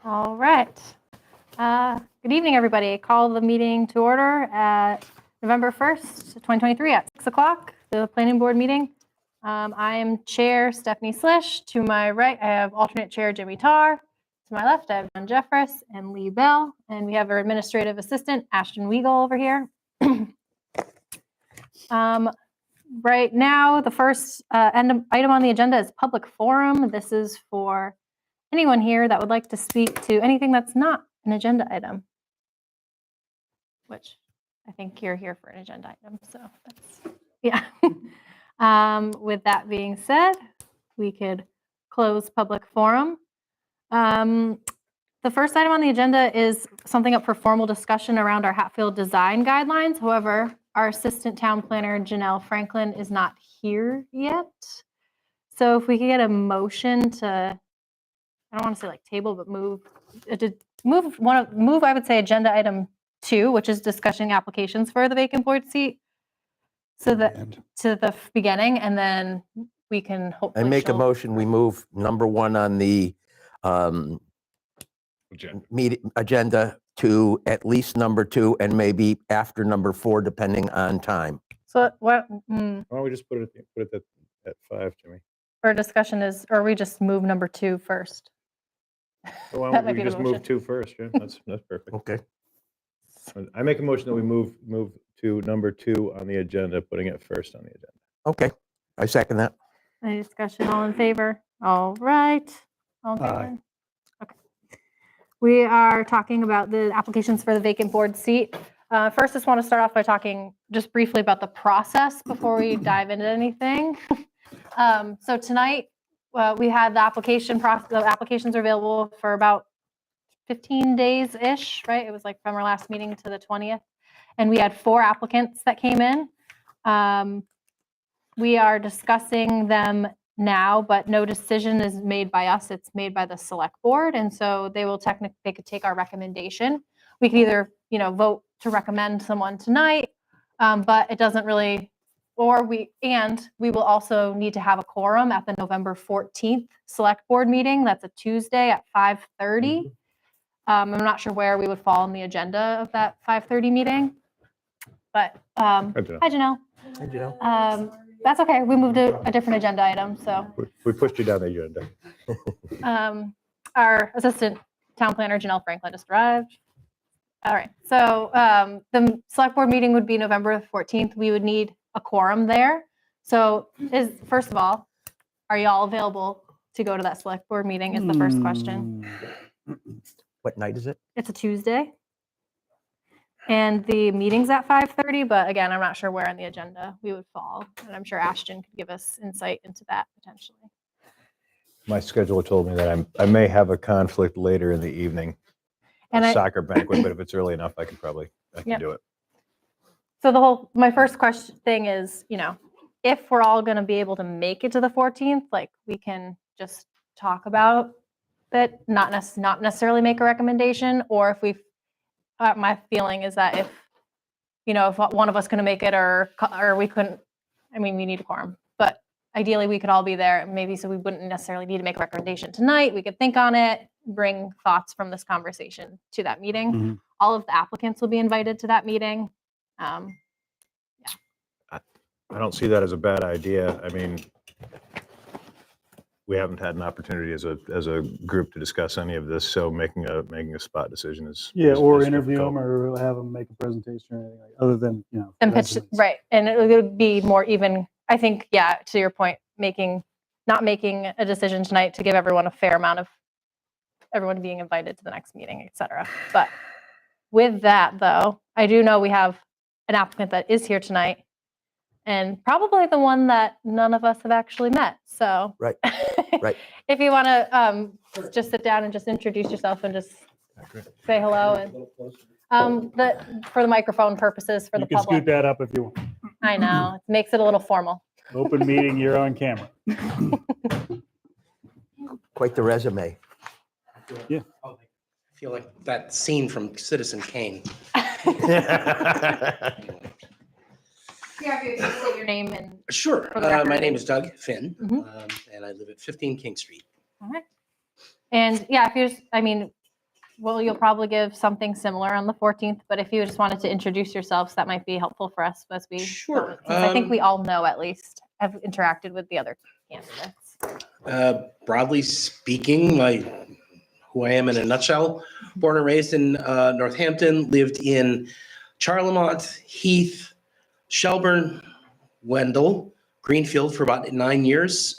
All right. Good evening, everybody. Call the meeting to order at November 1st, 2023 at 6 o'clock, the planning board meeting. I am Chair Stephanie Slish. To my right, I have alternate chair Jimmy Tarr. To my left, I have John Jeffress and Lee Bell. And we have our administrative assistant, Ashton Weigel, over here. Right now, the first item on the agenda is public forum. This is for anyone here that would like to speak to anything that's not an agenda item, which I think you're here for an agenda item. So that's, yeah. With that being said, we could close public forum. The first item on the agenda is something up for formal discussion around our Hatfield design guidelines. However, our assistant town planner, Janelle Franklin, is not here yet. So if we could get a motion to, I don't want to say like table, but move, I would say agenda item 2, which is discussing applications for the vacant board seat. So that to the beginning, and then we can hopefully. I make a motion, we move number 1 on the agenda to at least number 2 and maybe after number 4, depending on time. So what? Why don't we just put it at 5, Jimmy? For discussion is, or we just move number 2 first. So why don't we just move 2 first? Yeah, that's perfect. Okay. I make a motion that we move to number 2 on the agenda, putting it first on the agenda. Okay, I second that. Any discussion? All in favor? All right. All in favor? Aye. Okay. We are talking about the applications for the vacant board seat. First, I just want to start off by talking just briefly about the process before we dive into anything. So tonight, we had the application process. The applications are available for about 15 days-ish, right? It was like from our last meeting to the 20th. And we had 4 applicants that came in. We are discussing them now, but no decision is made by us. It's made by the select board. And so they could take our recommendation. We could either, vote to recommend someone tonight, but it doesn't really, we will also need to have a quorum at the November 14th select board meeting. That's a Tuesday at 5:30. I'm not sure where we would fall on the agenda of that 5:30 meeting, but hi Janelle. Hi, Janelle. That's okay. We moved to a different agenda item, so. We pushed you down the agenda. Our assistant town planner, Janelle Franklin, just arrived. All right, so the select board meeting would be November 14th. We would need a quorum there. So first of all, are y'all available to go to that select board meeting is the first question. What night is it? It's a Tuesday. And the meeting's at 5:30, but again, I'm not sure where on the agenda we would fall. And I'm sure Ashton could give us insight into that potentially. My scheduler told me that I may have a conflict later in the evening, and soccer banquet, but if it's early enough, I can do it. So my first question thing is, if we're all going to be able to make it to the 14th, like we can just talk about it, not necessarily make a recommendation, or if my feeling is that if one of us couldn't make it or we couldn't, we need a quorum, but ideally we could all be there maybe, so we wouldn't necessarily need to make a recommendation tonight. We could think on it, bring thoughts from this conversation to that meeting. Mm-hmm. All of the applicants will be invited to that meeting. I don't see that as a bad idea. We haven't had an opportunity as a group to discuss any of this, so making a spot decision is or is interview difficult. them or have them make a presentation or anything other than and pitch, right? And it would be more even. I think, to your point, not making a decision tonight to give everyone a fair amount of everyone being invited to the next meeting, etc. But with that, though, I do know we have an applicant that is here tonight. And probably the one that none of us have actually met. So, right. If you want to just sit down and just introduce yourself and just say hello, and for the microphone purposes for the public. You can scoot that up if you want. I know, it makes it a little formal. Open meeting, you're on camera. Quite the resume. Yeah. I feel like that scene from Citizen Kane. Yeah, if you say your name and. Sure. My name is Doug Finn, Mm-hmm. and I live at 15 King Street. All right. And if you're, well, you'll probably give something similar on the 14th, but if you just wanted to introduce yourselves, that might be helpful for us as we. Sure. Since I think we all know at least, have interacted with the other candidates. Broadly speaking, who I am in a nutshell, born and raised in Northampton, lived in Charlemont, Heath, Shelburne, Wendell, Greenfield for about 9 years,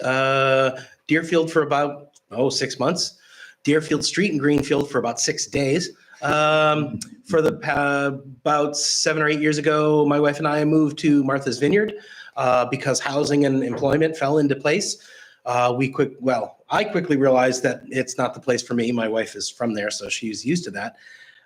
Deerfield for about 6 months, Deerfield Street in Greenfield for about 6 days. For about 7 or 8 years ago, my wife and I moved to Martha's Vineyard because housing and employment fell into place. I quickly realized that it's not the place for me. My wife is from there, so she's used to that.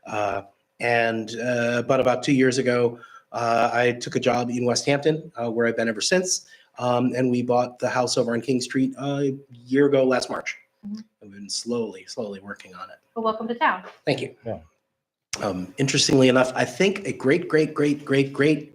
But about 2 years ago, I took a job in West Hampton, where I've been ever since. And we bought the house over on King Street a year ago last March. Mhm. I've been slowly working on it. Well, welcome to town. Thank you. Yeah. Interestingly enough, I think a great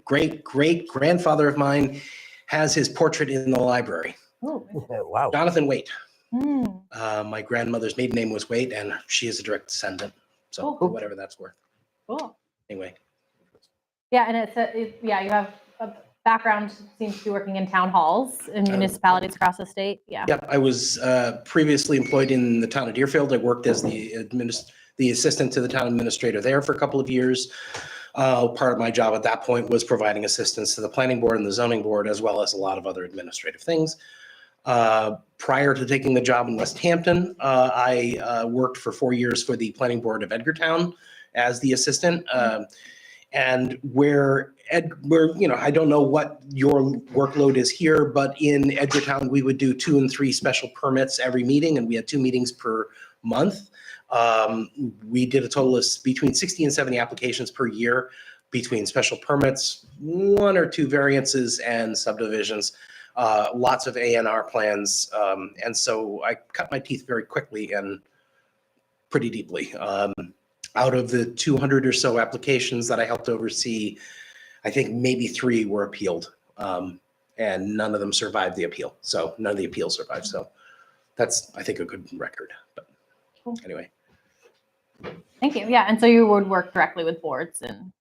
grandfather of mine has his portrait in the library. Oh. Wow. Jonathan Waite. Hmm. My grandmother's maiden name was Waite, and she is a direct descendant. So Cool. whatever that's worth. Cool. Anyway, Yeah, and you have a background, seems to be working in town halls in municipalities across the state. Yeah. yep, I was previously employed in the town of Deerfield. I worked as the assistant to the town administrator there for a couple of years. Part of my job at that point was providing assistance to the planning board and the zoning board, as well as a lot of other administrative things. Prior to taking the job in West Hampton, I worked for 4 years for the planning board of Edgartown as the assistant. And where I don't know what your workload is here, but in Edgartown, we would do 2 and 3 special permits every meeting, and we had 2 meetings per month. We did a total of between 60 and 70 applications per year between special permits, 1 or 2 variances, and subdivisions. Lots of A&R plans. And so I cut my teeth very quickly and pretty deeply. Out of the 200 or so applications that I helped oversee, I think maybe 3 were appealed, and none of them survived the appeal. So none of the appeals survived. So that's, I think, a good record. But anyway. Thank you. Yeah, and so you would work directly with boards and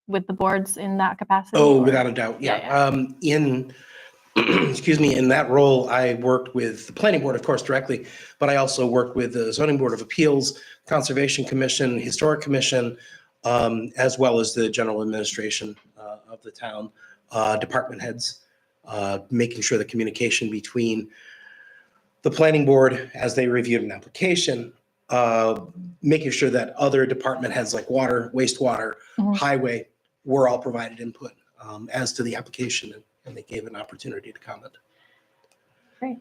with the boards in that capacity? Oh, or- without a doubt. Yeah, Yeah. Excuse me, in that role, I worked with the planning board, of course, directly, but I also worked with the zoning board of appeals, conservation commission, historic commission, as well as the general administration of the town, department heads, making sure the communication between the planning board as they reviewed an application, making sure that other department heads like water, wastewater, Mhm. highway were all provided input as to the application, and they gave an opportunity to comment. Great.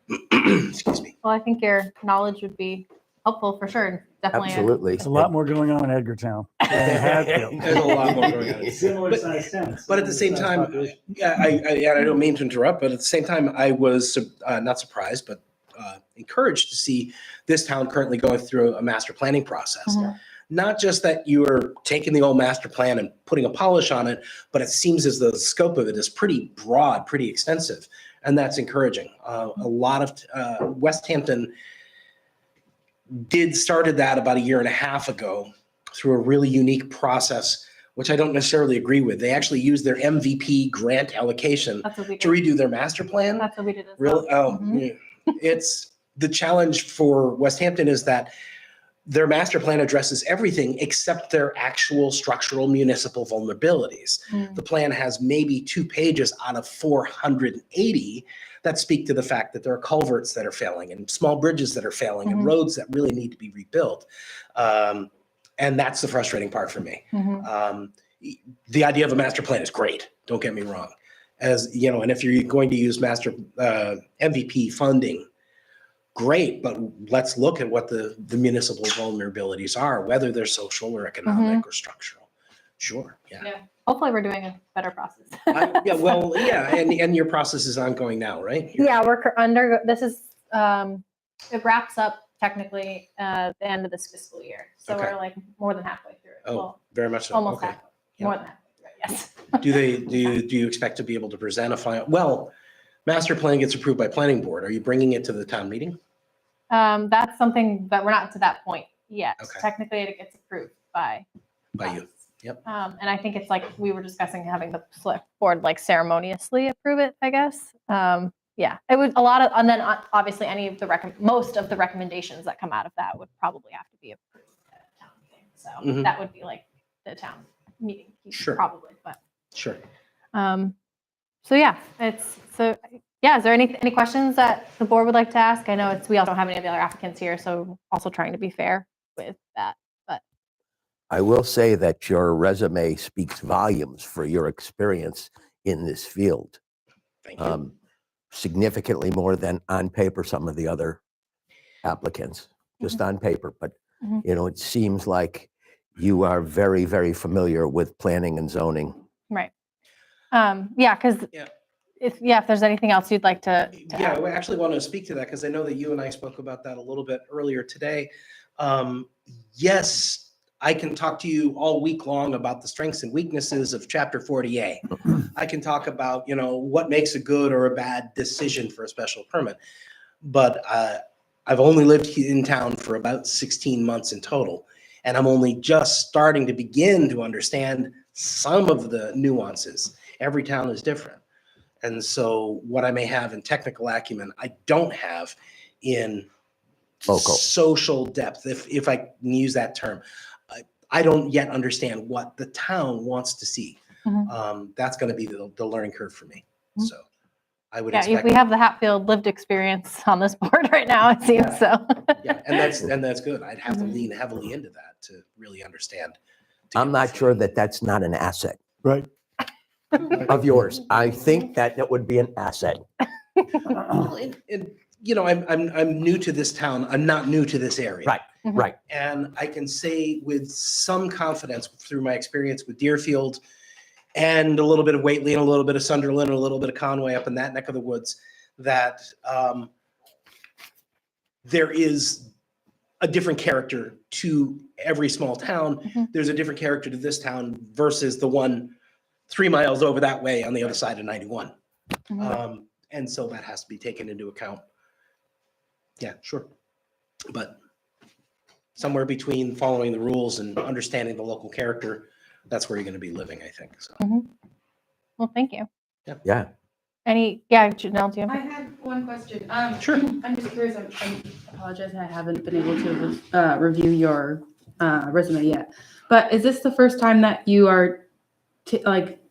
Excuse me. Well, I think your knowledge would be helpful for sure. and Definitely. Absolutely. There's a lot more going on in Edgartown than in Hatfield. There's a lot more going on. Similar But- size towns. But at the same similar time, size population. yeah, I don't mean to interrupt, but at the same time, I was not surprised, but encouraged to see this town currently going through a master planning process. Mhm. Not just that you are taking the old master plan and putting a polish on it, but it seems as though the scope of it is pretty broad, pretty extensive, and that's encouraging. A lot of West Hampton started that about 1.5 years ago through a really unique process, which I don't necessarily agree with. They actually used their MVP grant allocation That's what we to did. redo their master plan. That's what we did as Really? well. Oh, Mhm. yeah. It's the challenge for West Hampton is that their master plan addresses everything except their actual structural municipal vulnerabilities. Mm. The plan has maybe 2 pages out of 480 that speak to the fact that there are culverts that are failing and small bridges that are failing and Mhm. roads that really need to be rebuilt. And that's the frustrating part for me. Mhm. The idea of a master plan is great. Don't get me wrong. As you know, and if you're going to use MVP funding, great, but let's look at what the municipal vulnerabilities are, whether they're social or economic or structural. Sure, yeah. Yeah. Hopefully we're doing a better process. And your process is ongoing now, right? Yeah, this is, it wraps up technically the end of this fiscal year. So Okay. we're like more than halfway through it. Oh, Well, very much so. almost Okay. halfway, more than halfway through it, yes. Do you expect to be able to present a final? Well, master plan gets approved by planning board. Are you bringing it to the town meeting? That's something, but we're not to that point yet. Okay. Technically, it gets approved by By you. us. Yep. And I think it's like we were discussing having the select board like ceremoniously approve it, I guess. Yeah, it would and then obviously any of most of the recommendations that come out of that would probably have to be approved at a town meeting. So Mhm. that would be like the town meeting piece, Sure. probably. But Sure. so yeah, is there any questions that the board would like to ask? I know we also don't have any of the other applicants here, so also trying to be fair with that. But I will say that your resume speaks volumes for your experience in this field. Thank you. Significantly more than on paper some of the other applicants, just on paper. But, Mhm. it seems like you are very, very familiar with planning and zoning. right. Yeah, because Yeah. if there's anything else you'd like to Yeah, add. I actually want to speak to that because I know that you and I spoke about that a little bit earlier today. Yes, I can talk to you all week long about the strengths and weaknesses of Chapter 40A. I can talk about, what makes a good or a bad decision for a special permit. But I've only lived in town for about 16 months in total, and I'm only just starting to begin to understand some of the nuances. Every town is different. And so what I may have in technical acumen, I don't have in Local. social depth, if I can use that term. I don't yet understand what the town wants to see. Mhm. That's going to be the learning curve for me. Mhm. So I would Yeah, expect. we have the Hatfield lived experience on this board right now, it seems. Yeah. So Yeah, and that's good. I'd have to Mhm. lean heavily into that to really understand. I'm not sure that that's not an asset Right. of yours. I think that would be an asset. Well, I'm new to this town. I'm not new to this area. Right, Mhm. right. And I can say with some confidence through my experience with Deerfield and a little bit of Whately and a little bit of Sunderland and a little bit of Conway up in that neck of the woods that there is a different character to every small town. Mhm. There's a different character to this town versus the one 3 miles over that way on the other side of 91. Mhm. And so that has to be taken into account. Yeah, sure. But somewhere between following the rules and understanding the local character, that's where you're going to be living, I think. So Well, thank you. Yeah. Janelle, do you I have? had one question. Sure. I'm just curious. I apologize. I haven't been able to review your resume yet. But is this the first time that you are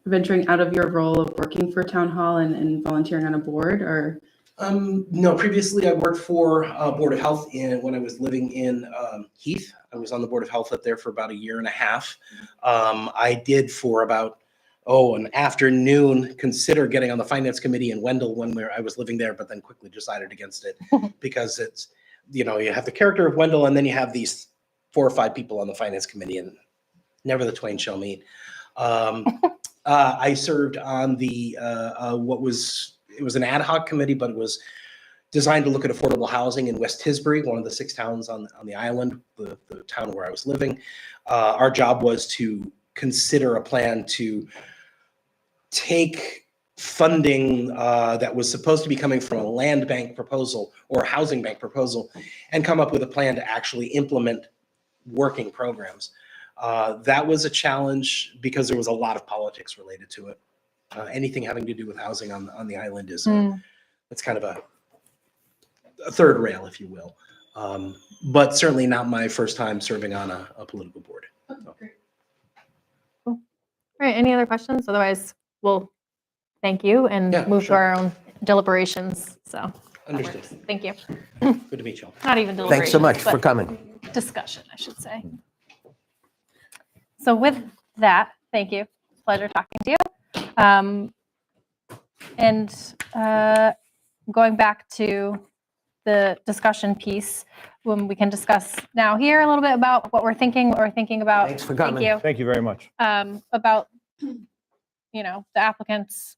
venturing out of your role of working for town hall and volunteering on a board, or? No, previously I worked for Board of Health when I was living in Heath. I was on the Board of Health up there for about a year and a half. I did for about an afternoon consider getting on the finance committee in Wendell when I was living there, but then quickly decided against it because it's, you have the character of Wendell and then you have these 4 or 5 people on the finance committee and never the twain shall meet. I served on the it was an ad hoc committee, but it was designed to look at affordable housing in West Tisbury, one of the 6 towns on the island, the town where I was living. Our job was to consider a plan to take funding that was supposed to be coming from a land bank proposal or a housing bank proposal and come up with a plan to actually implement working programs. That was a challenge because there was a lot of politics related to it. Anything having to do with housing on the island is it's kind of a third rail, if you will. But certainly not my first time serving on a political board. All right. Any other questions? Otherwise, we'll thank you and Yeah, move sure. to our own deliberations. So that Understood. works. Thank you. Good to meet you all. Not even deliberations. Thanks so much for but coming. discussion, I should say. So with that, thank you. Pleasure talking to you. Going back to the discussion piece, when we can discuss now here a little bit about what we're thinking about. Thanks for coming. Thank you. Thank you very much. About the applicants.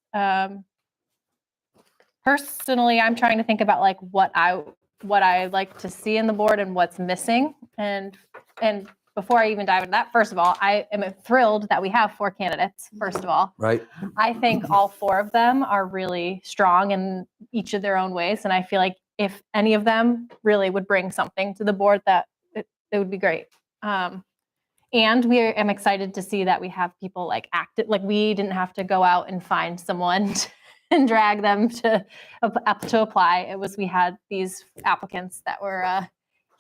Personally, I'm trying to think about like what I like to see in the board and what's missing. And before I even dive into that, first of all, I am thrilled that we have 4 candidates. First of all, Right. I think all 4 of them are really strong in each of their own ways, and I feel like if any of them really would bring something to the board that it would be great. And I'm excited to see that we have people like active, like we didn't have to go out and find someone and drag them to apply. It was, we had these applicants that were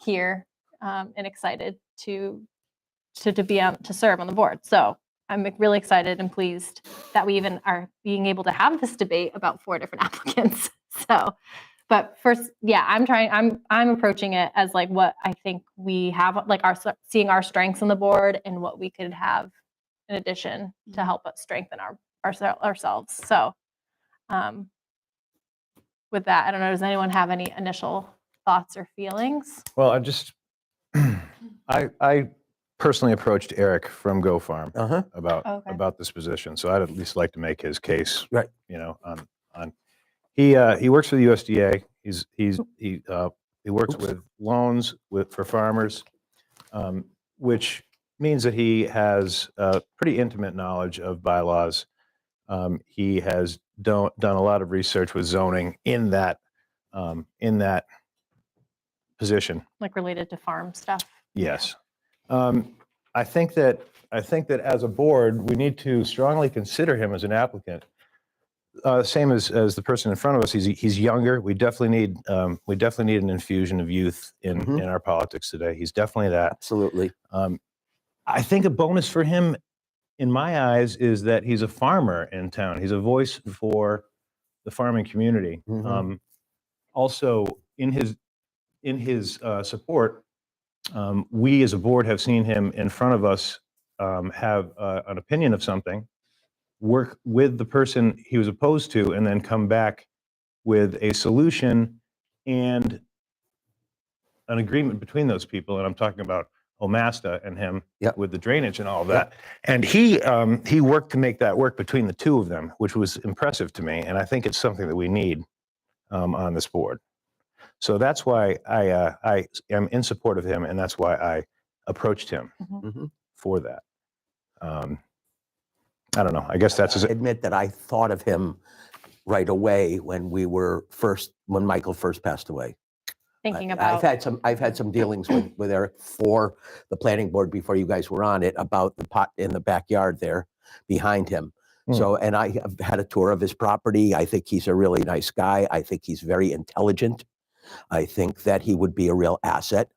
here and excited to be on, to serve on the board. So I'm really excited and pleased that we even are being able to have this debate about 4 different applicants. So, but first, yeah, I'm approaching it as like what I think we have, like seeing our strengths on the board and what we could have in addition to help us strengthen ourselves. So, with that, I don't know, does anyone have any initial thoughts or feelings? Well, I personally approached Eric from Go Farm Uh-huh. about this position, so I'd at least like to make his case. Right. You know, on he works for the USDA. He works with loans for farmers, which means that he has pretty intimate knowledge of bylaws. He has done a lot of research with zoning in that position. Like related to farm stuff? Yes. I think that as a board, we need to strongly consider him as an applicant. Same as the person in front of us. He's younger. We definitely need an infusion of youth in our politics today. He's definitely that. Absolutely. I think a bonus for him, in my eyes, is that he's a farmer in town. He's a voice for the farming community. Also, in his support, we as a board have seen him in front of us have an opinion of something, work with the person he was opposed to, and then come back with a solution and an agreement between those people. And I'm talking about Omasta and him with the drainage and all of that. And he worked to make that work between the two of them, which was impressive to me. And I think it's something that we need on this board. So that's why I am in support of him, and that's why I approached him for that. I don't know. I guess that's. I admit that I thought of him right away when Michael first passed away. Thinking about. I've had some dealings with Eric for the planning board before you guys were on it about the pot in the backyard there behind him. So, and I have had a tour of his property. I think he's a really nice guy. I think he's very intelligent. I think that he would be a real asset.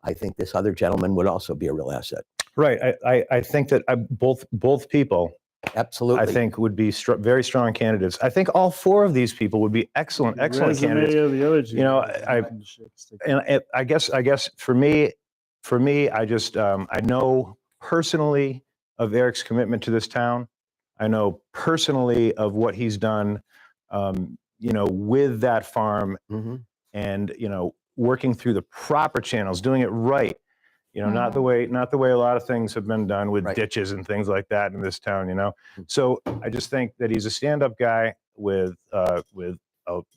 I think this other gentleman would also be a real asset. Right. I think that both people, Absolutely. I think, would be very strong candidates. I think all 4 of these people would be excellent candidates. Of the other two, You know, I guess for me, I just I know personally of Eric's commitment to this town. I know personally of what he's done, you know, with that farm, and you know, working through the proper channels, doing it right. You know, not the way a lot of things have been done with ditches and things like that in this town. You know, so I just think that he's a stand-up guy with a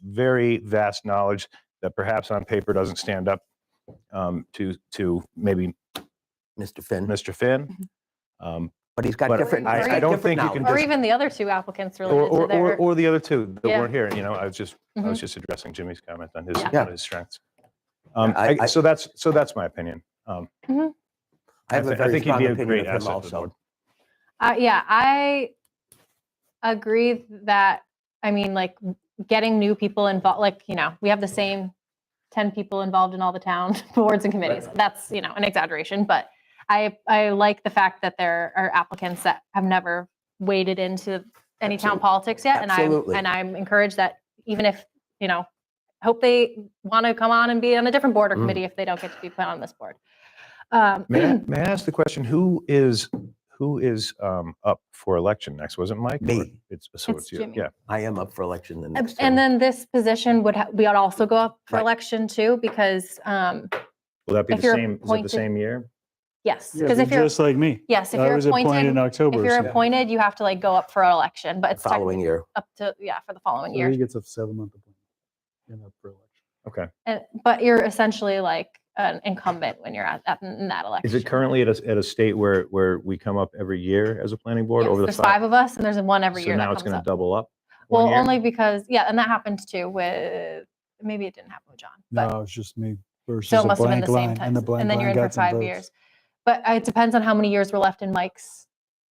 very vast knowledge that perhaps on paper doesn't stand up to maybe Mr. Finn. But he's got But different. I don't think you can Or just, even the other 2 applicants related to their. or the other 2 that Yeah. weren't here. You know, I was just addressing Jimmy's comment on his Yeah. on his strengths. I- So that's my opinion. I have a I very think he'd strong be a opinion great of him asset to the also. board. Yeah, I agree that, I mean, like getting new people involved, like, you know, we have the same 10 people involved in all the town boards and committees. That's, you know, an exaggeration, but I like the fact that there are applicants that have never waded into any town politics yet. Absolutely. And I'm encouraged that even if, you know, hope they want to come on and be on a different board or committee if they don't get to be put on this board. May I ask the question? Who is up for election next? Was it Mike? Me. Or it's you. Jimmy. Yeah. I am up for election the next And term. then this position would also go up for Right. election too, because Will that be If the you're same? Is it the appointed- same year? yes, Yeah, because if you're just like me. if I you're was appointed in October. if you're so- appointed, you have to like go up for election, but it's Following year. up to for the following So year. he gets a 7-month appointment and up for election. Okay. But you're essentially like an incumbent when you're in that election. Is it currently at a state where we come up every year as a planning board Yes, over the there's 5 of us, and there's one every So year now that it's comes going up. to double up. one Well, year? only because and that happened too with maybe it didn't happen with John, but No, it's just me. versus So it a must have been blank the same line, time. and the blank And then line you're in for got some 5 votes. years. But it depends on how many years were left in Mike's.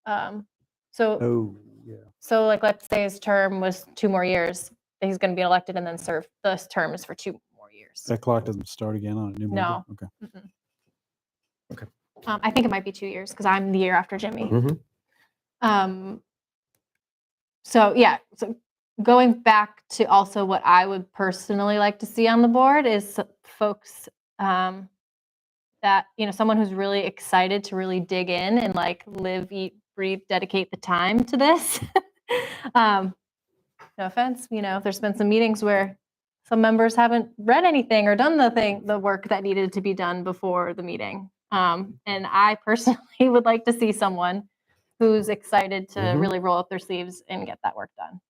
So Oh, yeah. so like let's say his term was 2 more years, he's going to be elected and then serve. This term is for 2 more years. That clock doesn't start again on a new member? No. Okay. Mm-mm. Okay. I think it might be 2 years because I'm the year after Jimmy. Mhm. So yeah, so going back to also what I would personally like to see on the board is folks that, someone who's really excited to really dig in and like live, eat, breathe, dedicate the time to this. No offense, there's been some meetings where some members haven't read anything or done the work that needed to be done before the meeting. And I personally would like to see someone who's excited to Mhm. really roll up their sleeves and get that work done.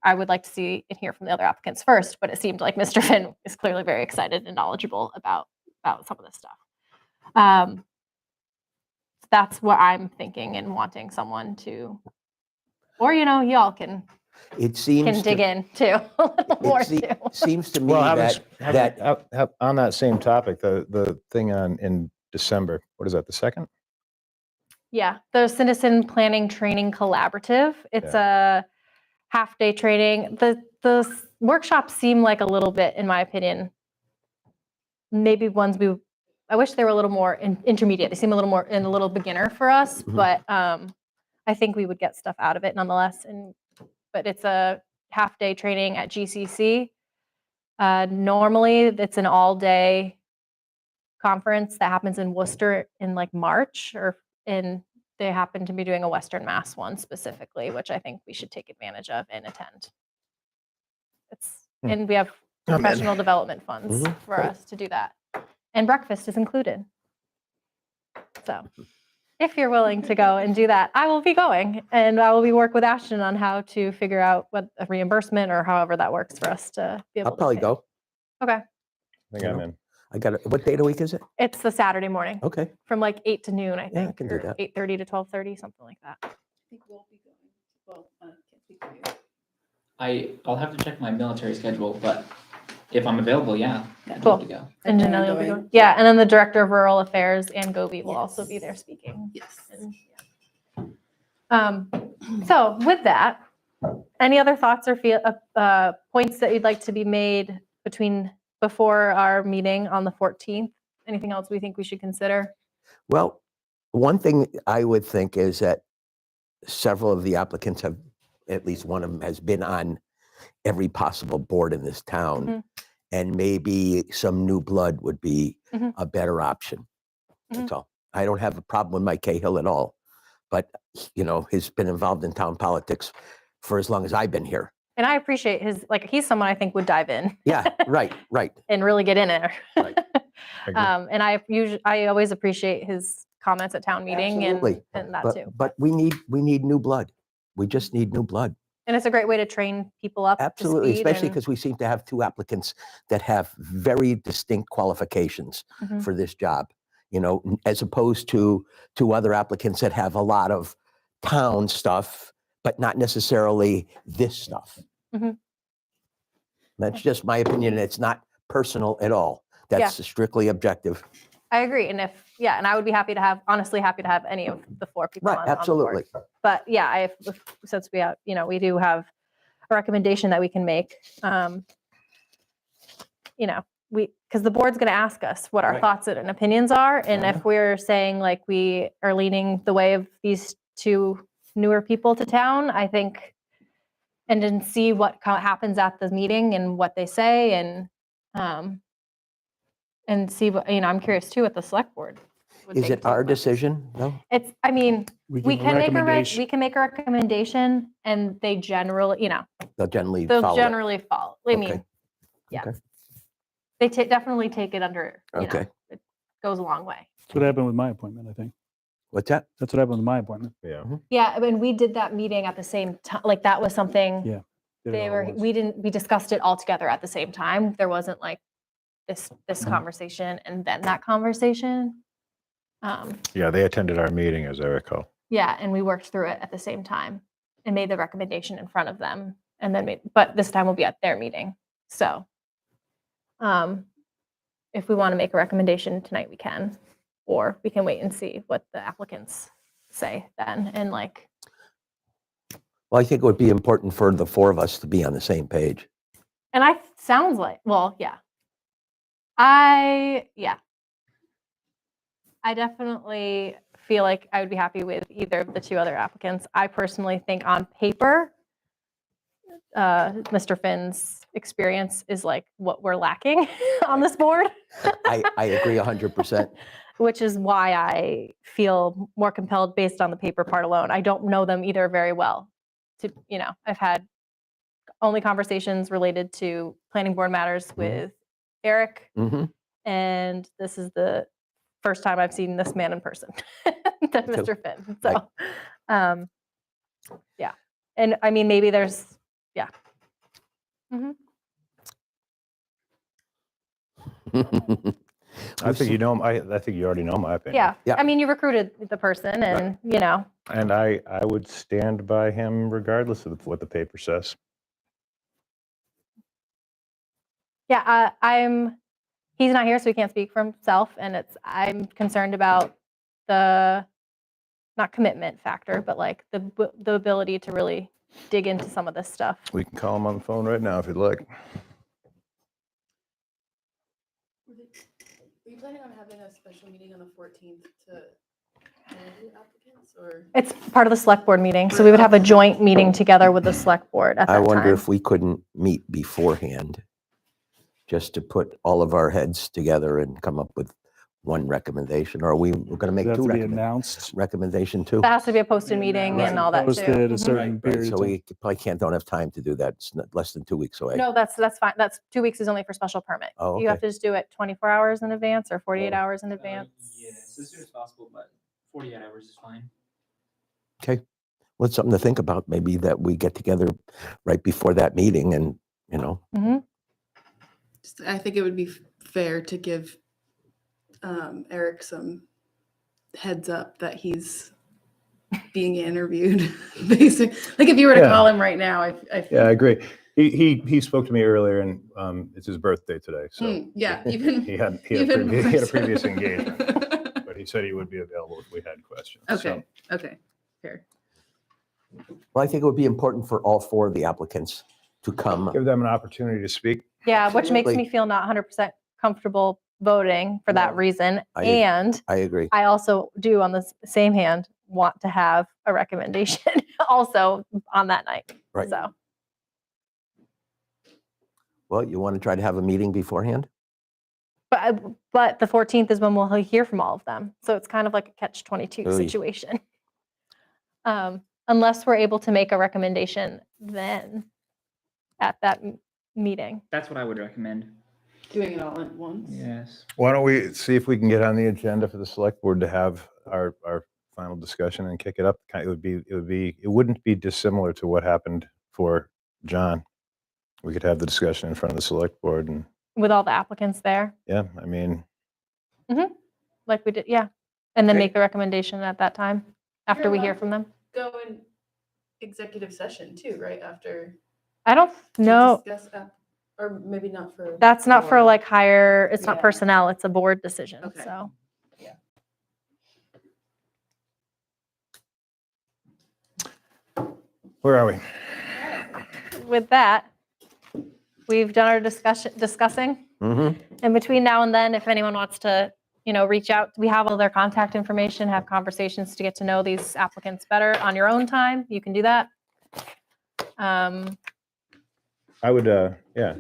I would like to see and hear from the other applicants first, but it seemed like Mr. Finn is clearly very excited and knowledgeable about some of this stuff. That's what I'm thinking and wanting someone to, or y'all can It seems dig to, in too a little more it too. seems to me Well, that on that same topic, the thing in December, what is that, the 2nd? Yeah, the Citizen Planning Training Collaborative. It's a half-day training. The workshops seem like a little bit, in my opinion, maybe ones I wish they were a little more intermediate. They seem a little beginner for us, Mhm. but I think we would get stuff out of it nonetheless. But it's a half-day training at GCC. Normally, it's an all-day conference that happens in Worcester in like March, they happen to be doing a Western Mass one specifically, which I think we should take advantage of and attend. And we have I'm in. professional development funds Mhm. for Great. us to do that. And breakfast is included. So if you're willing to go and do that, I will be going and I will be work with Ashton on how to figure out what a reimbursement or however that works for us to be able I'll to probably pay. go. Okay. I think I'm in. What day of the week is it? It's the Saturday morning Okay. from like 8 to noon, I think. Yeah, I can do or that. 8:30 to 12:30, something like that. I think we'll be going. Well, can't speak for you. I'll have to check my military schedule, but if I'm available, yeah, I'd Cool. love to go. And I plan on Janelle will be going. going. Yeah, and then the Director of Rural Affairs and Gobi will also be there speaking. Yes. And, so with that, any other thoughts or points that you'd like to be made before our meeting on the 14th? Anything else we think we should consider? Well, one thing I would think is that several of the applicants have, at least one of them has been on every possible board in this town. Mhm. And maybe some new blood would be Mhm. a better option. Mhm. That's all. I don't have a problem with Mike Cahill at all. But, he's been involved in town politics for as long as I've been here. And I appreciate he's someone I think would dive in. Yeah, right. And really get in there. Right. Agree. And I always appreciate his comments at town meeting Absolutely. and that too. But we need new blood. We just need new blood. And it's a great way to train people up. Absolutely, to speed especially and- because we seem to have 2 applicants that have very distinct qualifications Mhm. for this job, as opposed to 2 other applicants that have a lot of town stuff, but not necessarily this stuff. Mhm. That's just my opinion. It's not personal at all. That's strictly objective. I agree. And and I would be honestly happy to have any of the 4 people Right, on the board. absolutely. But yeah, since we have, we do have a recommendation that we can make. Because the board's going to ask us what our Right. thoughts and opinions are, and Uh-huh. if we're saying like we are leaning the way of these 2 newer people to town, I think, and then see what happens at the meeting and what they say, and see what I'm curious too what the select board. would Is think it our about this. decision, though? We give a can make recommendation. we can make a recommendation, and they generally, They'll generally they'll follow it. generally follow. I mean, Okay. yeah, Okay. they definitely take it under. Okay. It goes a long way. That's what happened with my appointment, I think. What's that? That's what happened with my appointment. Yeah. Yeah, I mean, we did that meeting at the same time. Like that was something Yeah. Did it all at once. we discussed it all together at the same time. There wasn't like this Mm-hmm. conversation and then that conversation. Yeah, they attended our meeting, as I recall. Yeah, and we worked through it at the same time and made the recommendation in front of them. And then, but this time we'll be at their meeting. So, If we want to make a recommendation tonight, we can, or we can wait and see what the applicants say then. And like, Well, I think it would be important for the four of us to be on the same page. and sounds like, well, yeah. I definitely feel like I would be happy with either of the two other applicants. I personally think on paper, Mr. Finn's experience is like what we're lacking on this board. I agree 100%. Which is why I feel more compelled based on the paper part alone. I don't know them either very well. I've had only conversations related to planning board matters with Eric, Mhm. and this is the first time I've seen this man in person, Mr. Finn. So, yeah. And I mean, maybe there's, yeah. I think you know. I think you already know my opinion. Yeah. Yeah. I mean, you recruited the person and, And I would stand by him regardless of what the paper says. yeah, he's not here, so he can't speak for himself. And I'm concerned about the, not commitment factor, but like the ability to really dig into some of this stuff. We can call him on the phone right now if you'd like. Are you planning on having a special meeting on the 14th to interview applicants, or? It's part of the select board meeting, so we would have a joint meeting together with the select board at that I time. wonder if we couldn't meet beforehand, just to put all of our heads together and come up with one recommendation, or are we going to make Does it two have to be announced? recommendation too? That has to be a posted meeting and all that too. Posted a Mhm. certain Right, period so of time. we probably don't have time to do that. It's less than 2 weeks away. No, that's fine. That's 2 weeks is only for special permit. Oh, You have okay. to just do it 24 hours in advance or 48 hours in advance. Yes, as soon as possible, but 48 hours is fine. Okay. Well, it's something to think about. Maybe that we get together right before that meeting and, Mhm. I think it would be fair to give Eric some heads up that he's being interviewed. Basically, like if you were to Yeah. call him right now, I think, Yeah, I agree. He spoke to me earlier, and it's his birthday today, so yeah, even he had even a previous engagement, but he said he would be available if we had questions. Okay, okay, fair. well, I think it would be important for all four of the applicants to So come. give them an opportunity to speak. Yeah, which makes Absolutely. me feel not 100% comfortable voting for that reason. I- And I agree. I also do, on the same hand, want to have a recommendation also on that night. Right. So, Well, you want to try to have a meeting beforehand? but the 14th is when we'll hear from all of them. So it's kind of like a catch-22 Oy. situation. Unless we're able to make a recommendation then at that meeting. That's what I would recommend. Doing it all at once. Yes. Why don't we see if we can get on the agenda for the select board to have our final discussion and kick it up? It wouldn't be dissimilar to what happened for John. We could have the discussion in front of the select board, and With all the applicants there, yeah, I mean, like we did, yeah. And then Okay. make the recommendation at that time after You're we hear allowed from them. Go in executive session too, right after. I don't to know. discuss or maybe not for. That's not for board. like hire, it's not Yeah. personnel, it's a board decision. Okay. So, where are we? with that, we've done our discussing. Mm-hmm. And between now and then, if anyone wants to, reach out, we have all their contact information, have conversations to get to know these applicants better on your own time. You can do that. I would, yeah.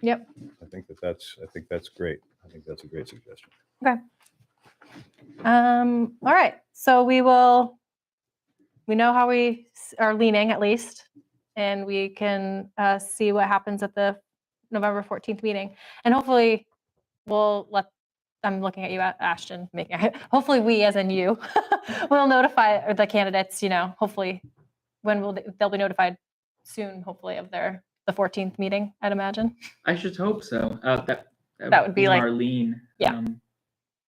Yep. I think that's great. I think that's a great suggestion. All right. So we know how we are leaning at least, and we can see what happens at the November 14th meeting. And hopefully I'm looking at you, Ashton, hopefully we, as in you, will notify the candidates, hopefully they'll be notified soon, hopefully, of the 14th meeting, I'd imagine. I should hope so. That would be like- Marlene. Yeah.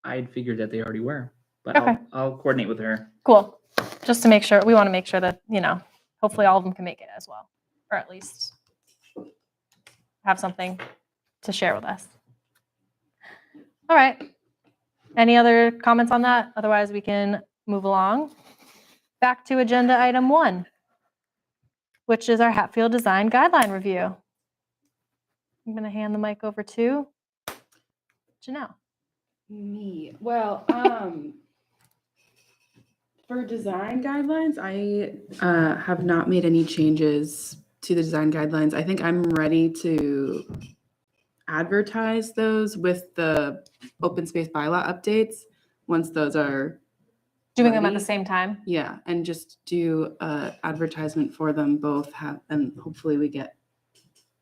I'd figured that they already were, but Okay. I'll coordinate with her. Cool. Just to make sure, we want to make sure that, hopefully all of them can make it as well, or at least have something to share with us. All right. Any other comments on that? Otherwise, we can move along. Back to agenda item 1, which is our Hatfield Design Guideline Review. I'm going to hand the mic over to Janelle. Me. Well, for design guidelines, I have not made any changes to the design guidelines. I think I'm ready to advertise those with the open space bylaw updates once those are Doing them at the ready. same time. Yeah, and just do a advertisement for them both, and hopefully we get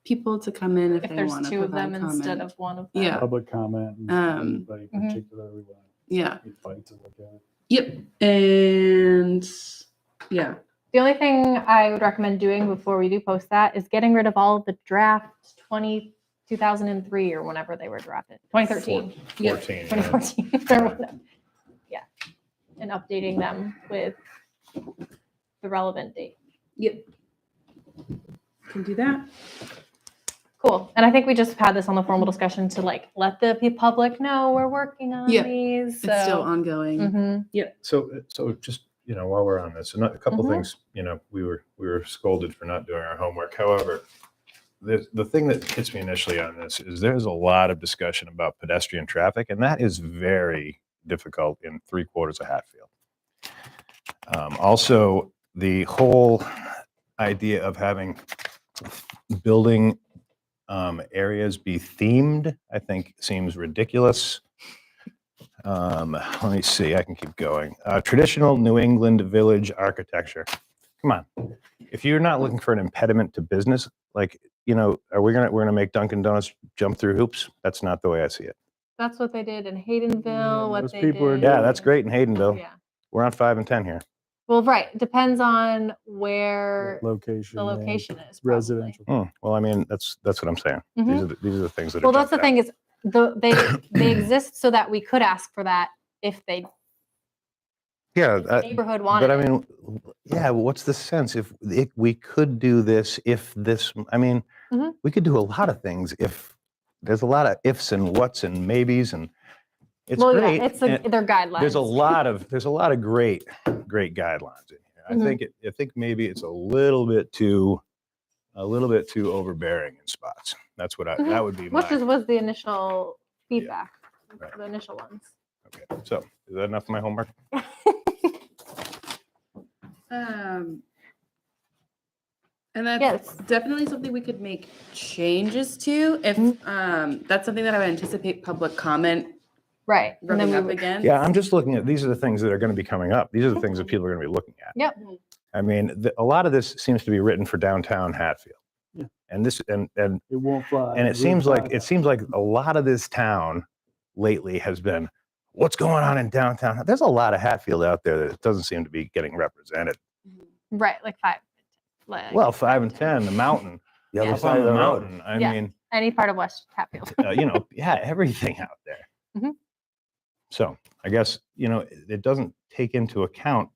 people to come in if If they there's want to 2 of provide them comment. instead of 1 of them. Yeah. Public comment. And anybody Mhm. particularly want Yeah. invite to look at it. Yep. And yeah. The only thing I would recommend doing before we do post that is getting rid of all of the draft 2003 or whenever they were drafted. 2013. 14. yeah. 2014. or whatever. Yeah. And updating them with the relevant date. Yep. Can do that. Cool. And I think we just had this on the formal discussion to like let the public know we're working on Yeah. these. It's still ongoing. Mhm. So just, while we're on this, a couple Mhm. things, we were scolded for not doing our homework. However, the thing that hits me initially on this is there's a lot of discussion about pedestrian traffic, and that is very difficult in 3/4 of Hatfield. Also, the whole idea of having building areas be themed, I think seems ridiculous. Let me see, I can keep going. Traditional New England village architecture. Come on. If you're not looking for an impediment to business, are we gonna make Dunkin' Donuts jump through hoops? That's not the way I see it. That's what they did in Haydenville, what those they people are did. Yeah, that's great in Haydenville. Yeah. We're on 5 and 10 here. Well, right. Depends on where Location. the and location is. Probably. Residential. Well, I mean, that's what I'm saying. Mhm. These are the things that. Well, that's the thing is they exist so that we could ask for that if they Yeah, the neighborhood wanted. but I it. mean, yeah. What's the sense if we could do this? If this, I mean, Mhm. we could do a lot of things. If there's a lot of ifs and whats and maybes, and it's well, great. yeah, it's and their guidelines. there's a lot of great guidelines in here. Mhm. I think maybe it's a little bit too overbearing in spots. That's what Mhm. that would be Which my. was the initial feedback, Right. the initial ones. Okay, so is that enough of my homework? And that's Yes. definitely something we could make changes to if that's something that I would anticipate public comment Right. And then rubbing we up would, against. Yeah, I'm just looking at, these are the things that are going to be coming up. These are the things that people are going to be looking at. Yep. I mean, a lot of this seems to be written for downtown Hatfield. Yeah. And this, and It won't fly. it seems like a lot of this town lately has been, what's going on in downtown? There's a lot of Hatfield out there that doesn't seem to be getting represented. right, like 5. Like Well, 5 and 10, the mountain, The other Yeah. up side on of the the road. mountain. I Yeah. mean, any part of West Hatfield. yeah, everything out there. Mhm. So I guess, it doesn't take into account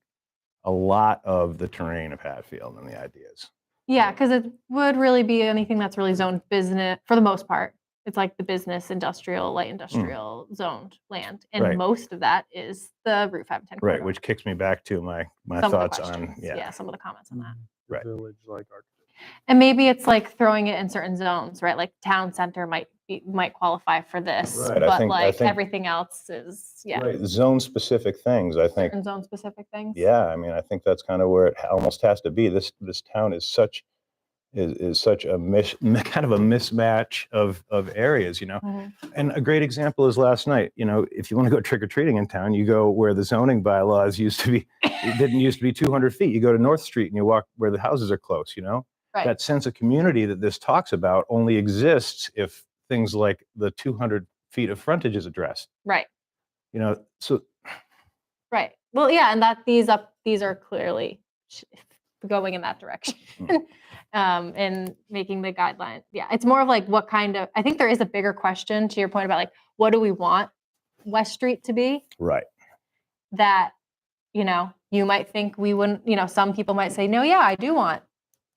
a lot of the terrain of Hatfield and the ideas. Yeah, because it would really be anything that's really zoned business for the most part. It's like the business, industrial, light industrial zoned land. And Right. most of that is the Route 5 and 10 Right, corridor. which kicks me back to my Some of the thoughts on, questions. Yeah, some of the comments on that. Right. Village like architecture. And maybe it's like throwing it in certain zones, right? Like town center might qualify for this, Right, I but think- like everything else is Right, zone specific things, I think. certain zone specific things. Yeah, I mean, I think that's kind of where it almost has to be. This town is such such a kind of a mismatch of areas, Mhm. And a great example is last night. If you want to go trick or treating in town, you go where the zoning bylaws used to be. It didn't used to be 200 feet. You go to North Street and you walk where the houses are close. Right. That sense of community that this talks about only exists if things like the 200 feet of frontage is addressed. Right. So Right. Well, yeah, and that these are clearly going in that direction. And making the guideline. Yeah, it's more of like what kind of, I think there is a bigger question to your point about like, what do we want West Street to be? right. That, you might think we wouldn't, some people might say, no, yeah, I do want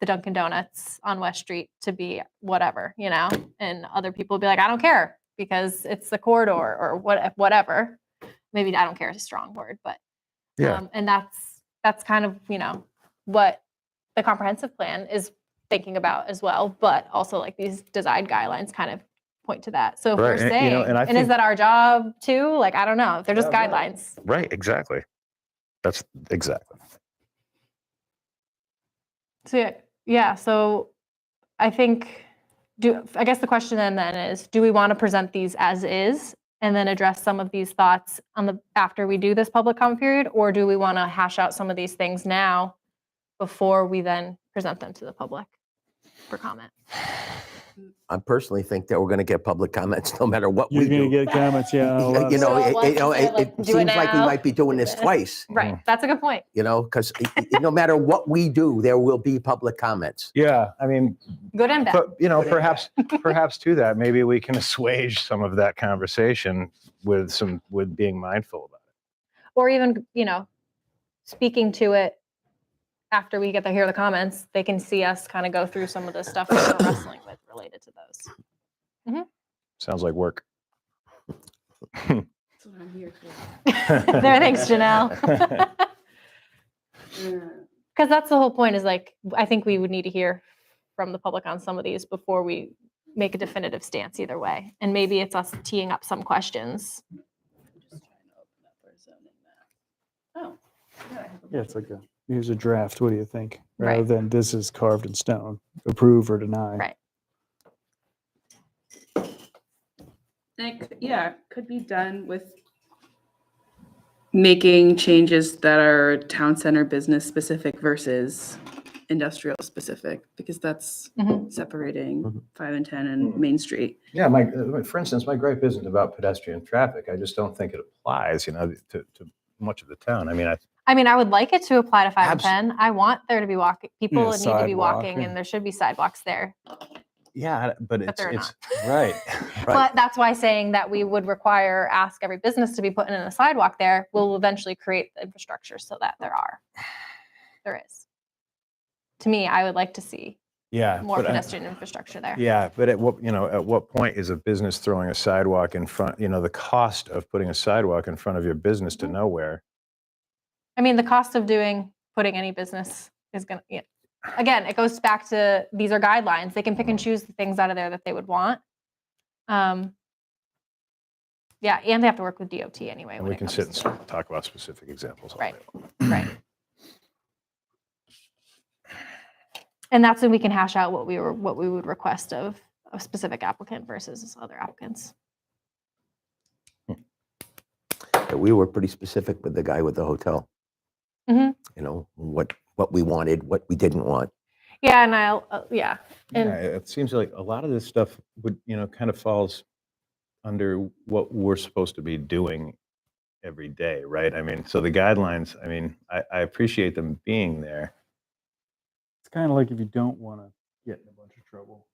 the Dunkin' Donuts on West Street to be whatever, you know, and other people will be like, I don't care because it's the corridor or whatever. Maybe I don't care is a strong word, but Yeah. and that's kind of, you know, what the comprehensive plan is thinking about as well, but also like these design guidelines kind of point to that. So if we're Right, and, saying, you know, and I is think- that our job too? Like, I don't know. They're just Yeah, right. guidelines. Right. Exactly. That's exactly. So yeah, so I think I guess the question then is, do we want to present these as is and then address some of these thoughts after we do this public comment period, or do we want to hash out some of these things now before we then present them to the public for comment? I personally think that we're going to get public comments no matter what You're we gonna do. get comments, yeah. on a lot You of know, So stuff. like, it do it seems like we now. might be doing this twice, Right. That's a good point. you know, because no matter what we do, there will be public comments. Yeah. I mean, Good and bad. but, you know, perhaps to that, maybe we can assuage some of that conversation with being mindful about it. Or even, you know, speaking to it after we hear the comments, they can see us kind of go through some of the stuff that we're wrestling with related to those. Sounds like work. That's what I'm here for. There, thanks, Janelle. Yeah. Because that's the whole point is like, I think we would need to hear from the public on some of these before we make a definitive stance either way. And maybe it's us teeing up some questions. I'm just trying to open up our zoning map. Oh. Yeah, I have a Yeah, it's like here's a draft. What do you think? Right. Rather than this is carved in stone, approve or deny. Right. Could be done with making changes that are town center business specific versus industrial specific, because that's Mhm. separating Mhm. 5 and 10 and Main Street. Yeah, for instance, my gripe isn't about pedestrian traffic. I just don't think it applies, you know, to much of the town. I mean, I would like it to apply to 5 and Abs- 10. I want there to be people Yeah, need to be sidewalk, walking yeah. and there should be sidewalks there. yeah, but they're it's right. Right. But that's why saying that we would ask every business to be putting in a sidewalk there will eventually create the infrastructure so that there is. To me, I would like to see Yeah, more but pedestrian infrastructure there. yeah, but at what point is a business throwing a sidewalk in front? You know, the cost of putting a sidewalk in front of your business to nowhere. I mean, the cost of putting any business is going to, again, it goes back to these are guidelines. They can pick and choose the things out of there that they would want. Yeah, and they have to work with DOT anyway. And when we it can comes sit to- and talk about specific examples. all Right. day long. Right. And that's when we can hash out what we would request of a specific applicant versus other applicants. We were pretty specific with the guy with the hotel. Mhm. You know, what we wanted, what we didn't want. Yeah, and yeah. And Yeah, it seems like a lot of this stuff would, you know, kind of falls under what we're supposed to be doing every day, right? I mean, so the guidelines, I mean, I appreciate them being there. It's kind of like if you don't want to get in a bunch of trouble,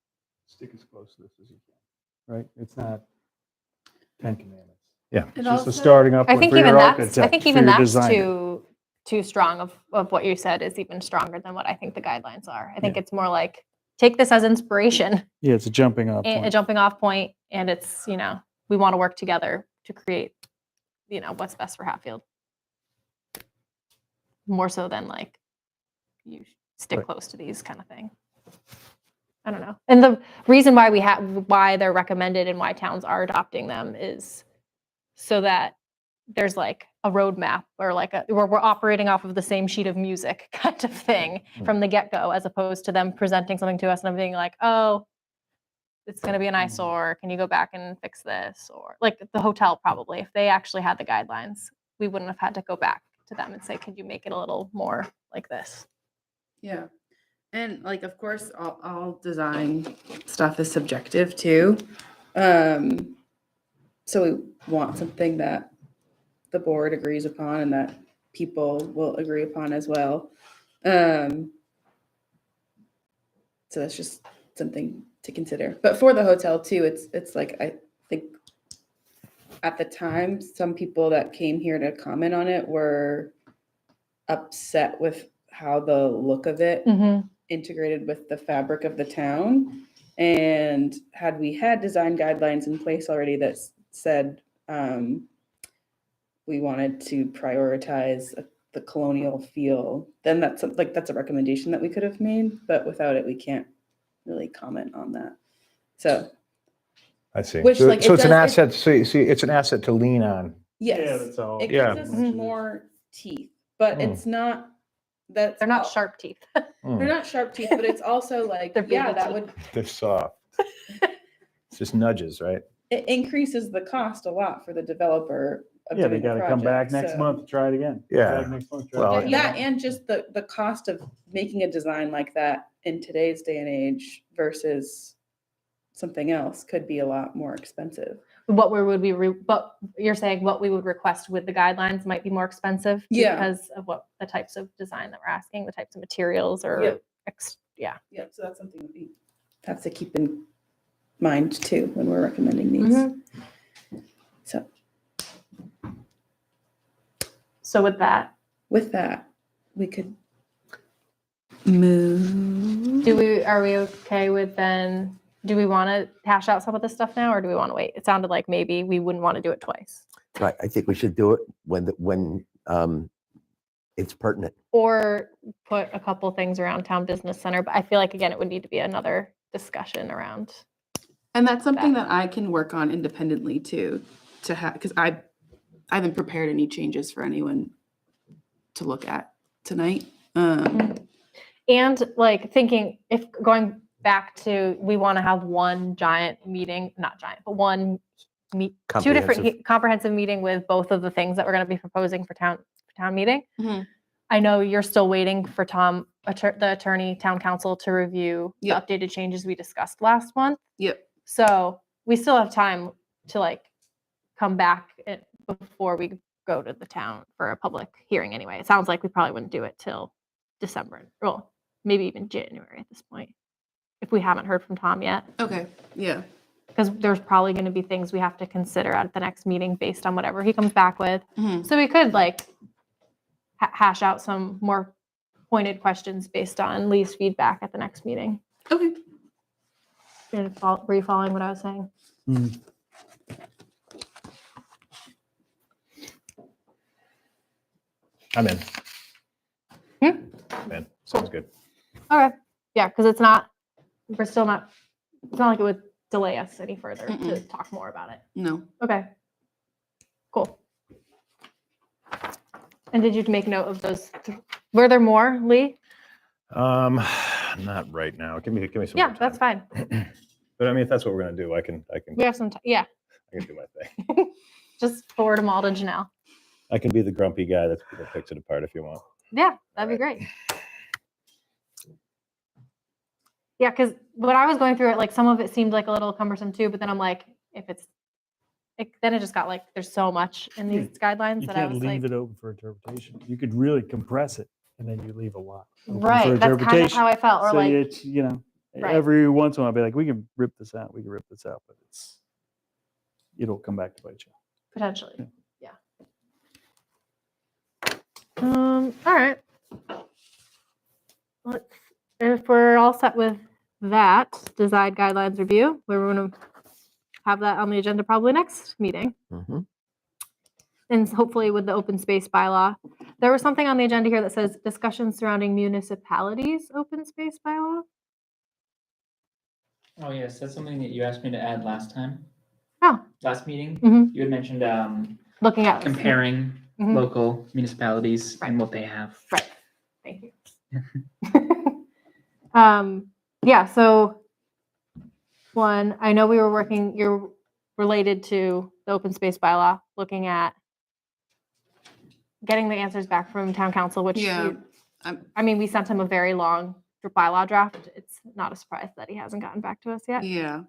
stick as close to this as you can. Right? It's not 10 commandments. Yeah. It's It just also- a starting up I point think for even your that's architect. I think for even your that's designer. too strong of what you said is even stronger than what I think the guidelines are. I think it's more like take this as inspiration, Yeah, it's a jumping off a point. jumping off point, and it's, you know, we want to work together to create, you know, what's best for Hatfield. More so than like you stick Right. close to these kind of thing. I don't know. And the reason why why they're recommended and why towns are adopting them is so that there's like a roadmap or like we're operating off of the same sheet of music kind of thing from the get-go, as opposed to them presenting something to us and being like, oh, it's going to be an eyesore. Can you go back and fix this? Or like the hotel, probably, if they actually had the guidelines, we wouldn't have had to go back to them and say, could you make it a little more like this? Yeah. And like, of course, all design stuff is subjective too. So we want something that the board agrees upon and that people will agree upon as well. So that's just something to consider. But for the hotel too, it's like, I think at the time, some people that came here to comment on it were upset with how the look of it Mm-hmm. integrated with the fabric of the town. And had we had design guidelines in place already that said we wanted to prioritize the colonial feel, then that's a recommendation that we could have made, but without it, we can't really comment on that. So, I see. Which, So, like, so it it's an does- asset. So see, it's an asset to lean on. yes, Yeah, that's all. it Yeah. gives us more teeth, but it's not, that's. They're not all- sharp teeth. Mm, They're not sharp teeth, but it's also like, They're yeah, baby that teeth. would, they're soft. It's just nudges, right? it increases the cost a lot for the developer of Yeah, they doing the got to come back project, next so- month, try it again. Yeah. Back next month, try Well, it again. That and just the cost of making a design like that in today's day and age versus something else could be a lot more expensive. What we would be, but you're saying what we would request with the guidelines might be more expensive Yeah. because of what the types of design that we're asking, the types of materials or, Yep. yeah. Yeah, so that's something that we have to keep in mind too when we're recommending these. Mhm. So So with that, with that, we could move. are we okay with then, do we want to hash out some of this stuff now or do we want to wait? It sounded like maybe we wouldn't want to do it twice. Right. I think we should do it when it's pertinent. Or put a couple things around town business center, but I feel like again, it would need to be another discussion around. And that's something that I can work on independently too, to have, because I haven't prepared any changes for anyone to look at tonight. And like thinking, if going back to, we want to have one giant meeting, not giant, but one two different comprehensive meeting with both of the things that we're going to be proposing for town meeting. Mhm. I know you're still waiting for the attorney, town council to review Yep. the updated changes we discussed last month. Yep. So we still have time to like come back before we go to the town for a public hearing anyway. It sounds like we probably wouldn't do it till December, well, maybe even January at this point, if we haven't heard from Tom yet. Okay, yeah. Because there's probably going to be things we have to consider at the next meeting based on whatever he comes back with. Mhm. So we could like hash out some more pointed questions based on Lee's feedback at the next meeting. Okay. Were you following what I was saying? Mm. I'm in. Hmm? I'm in. Sounds good. Okay. Yeah, because it's not like it would delay us any further to Mm-mm. talk more about it. No. Okay. Cool. And did you make note of those? Were there more, Lee? Not right now. Give me some. Yeah, more that's time. fine. But I mean, if that's what we're gonna do, I can We have some time. Yeah, I can do my thing. just forward them all to Janelle. I can be the grumpy guy that picks it apart if you want. Yeah, that'd be great. Yeah, because when I was going through it, like some of it seemed like a little cumbersome too, but then I'm like, then it just got like, there's so much in these guidelines You that I can't was leave like, it open for interpretation. You could really compress it and then you leave a lot. open for right, that's kind of interpretation. how I felt. Or So like, it's, Right. every once in a while, I'll be like, we can rip this out, but it'll come back to bite you. potentially, yeah. All right. If we're all set with that design guidelines review, we're going to have that on the agenda probably next meeting. Mhm. And hopefully with the open space bylaw. There was something on the agenda here that says discussions surrounding municipalities open space bylaw. Oh, yes, that's something that you asked me to add last time, Oh, last meeting. Mhm. You had mentioned looking at comparing Mhm. local municipalities Right. and what they have. Right. Thank you. Yeah, so one, I know you're related to the open space bylaw, looking at getting the answers back from town council, which Yeah. we sent him a very long bylaw draft. It's not a surprise that he hasn't gotten back to us yet. Yeah.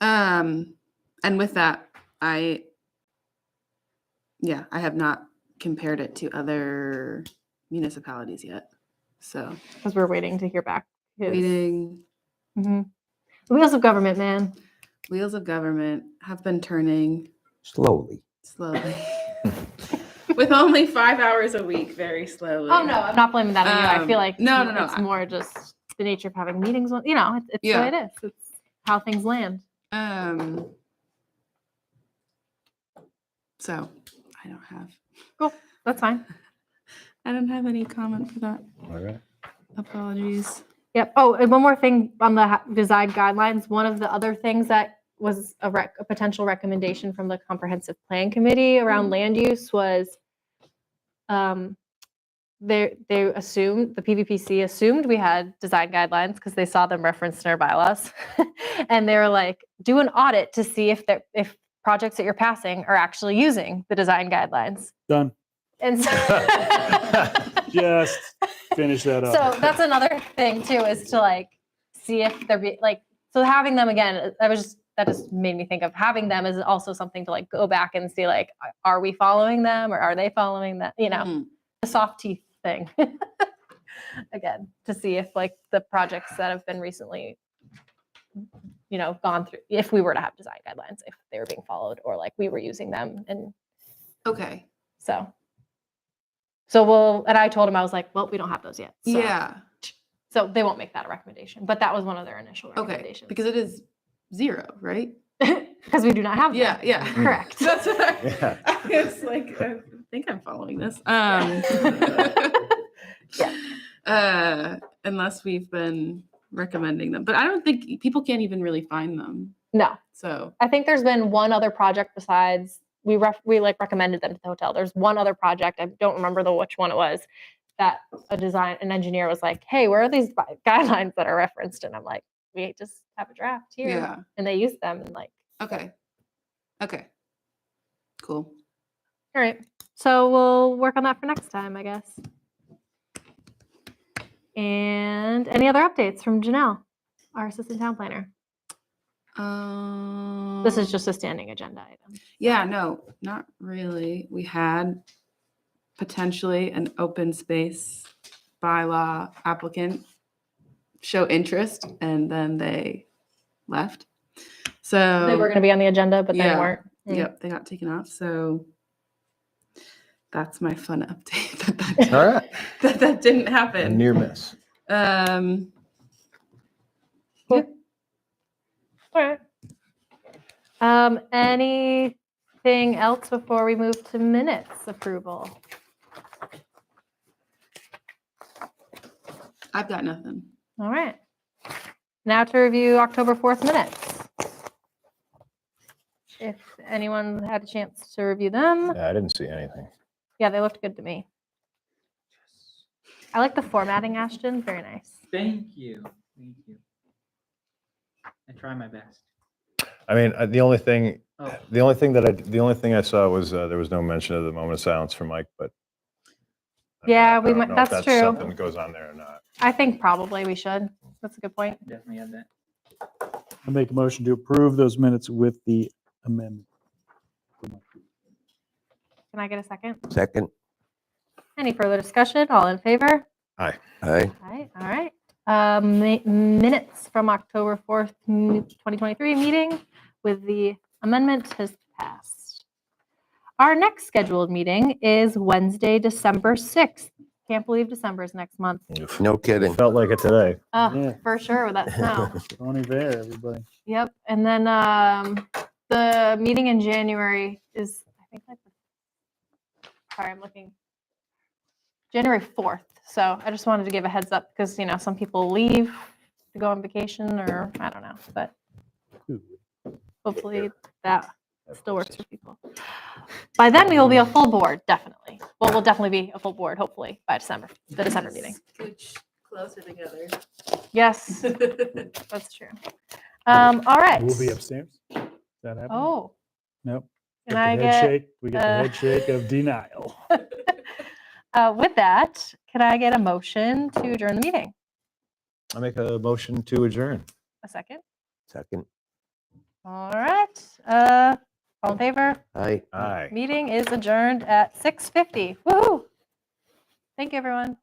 And with that, I have not compared it to other municipalities yet. So Because we're waiting to hear back. waiting. Mhm. The wheels of government, man. Wheels of government have been turning Slowly. slowly. With only 5 hours a week, very slowly. Oh no, I'm not blaming that on you. I feel like no, it's more just the nature of having meetings. You know, it's the way it is. It's how things land. So I don't have. Cool. That's fine. I don't have any comment for that. All right. Apologies. Yep. Oh, and one more thing on the design guidelines. One of the other things that was a potential recommendation from the comprehensive plan committee around land use was they assumed, the PVPC assumed we had design guidelines because they saw them referenced in our bylaws. And they were like, do an audit to see if projects that you're passing are actually using the design guidelines. Done. And so Just finish that up. so that's another thing too, is to like see if they're so having them again, that just made me think of having them is also something to like go back and see, like, are we following them or are they following that? You know, the soft teeth thing again, to see if like the projects that have been recently, you know, gone through, if we were to have design guidelines, if they were being followed or like we were using them. And Okay. so and I told him, I was like, well, we don't have those yet. So. Yeah. So they won't make that a recommendation, but that was one of their initial Okay. recommendations. Because it is 0, right? Because we do not have them. Yeah. Yeah. Correct. That's what Yeah. it's like. I think I'm following this. Unless we've been recommending them, but I don't think people can't even really find them. No, So I think there's been one other project besides we like recommended them to the hotel. There's one other project, I don't remember which one it was, that an engineer was like, hey, where are these guidelines that are referenced? And I'm like, we just have a draft here. Yeah. And they use them and like. okay. Cool. All right. So we'll work on that for next time, I guess. And any other updates from Janelle, our assistant town planner? This is just a standing agenda item. Yeah, no, not really. We had potentially an open space bylaw applicant show interest and then they left. So They were going to be on the agenda, but they Yeah. weren't. Yep, they got taken off. So that's my fun update All right. that didn't A happen. near miss. Cool. All right. Anything else before we move to minutes approval? I've got nothing. All right. Now to review October 4th minutes. If anyone had a chance to review them. Yeah, I didn't see anything. Yeah, they looked good to me. I like the formatting, Ashton. Very nice. Thank you. I try my best. I mean, the only thing Oh, I saw was there was no mention of the moment of silence for Mike, but Yeah, I we don't might- know that's if true. Something that goes on there or not. I think probably we should. That's a good point. definitely have that. I make a motion to approve those minutes with the amendment. Can I get a second? Second. Any further discussion? All in favor? Aye. All right. Minutes from October 4th, 2023 meeting with the amendment has passed. Our next scheduled meeting is Wednesday, December 6th. Can't believe December is next month. Oof. No kidding. Felt like it today. Oh, Yeah. for sure with that snow. Tony there, everybody. Yep. And then the meeting in January is, I think, sorry, I'm looking. January 4th. So I just wanted to give a heads up because, you know, some people leave to go on vacation or I don't know, but hopefully that still works for people. By then we will be a full board, definitely. Well, we'll definitely be a full board, hopefully, by the December meeting. Closer together. Yes, that's true. All right. We'll be upstairs. Is that happening? Oh, Nope. can Got I the head get, shake. We got the head shake of denial. with that, can I get a motion to adjourn the meeting? I make a motion to adjourn. A second? Second. All right. All in favor? Aye. Aye. Meeting is adjourned at 6:50. Woohoo! Thank you, everyone.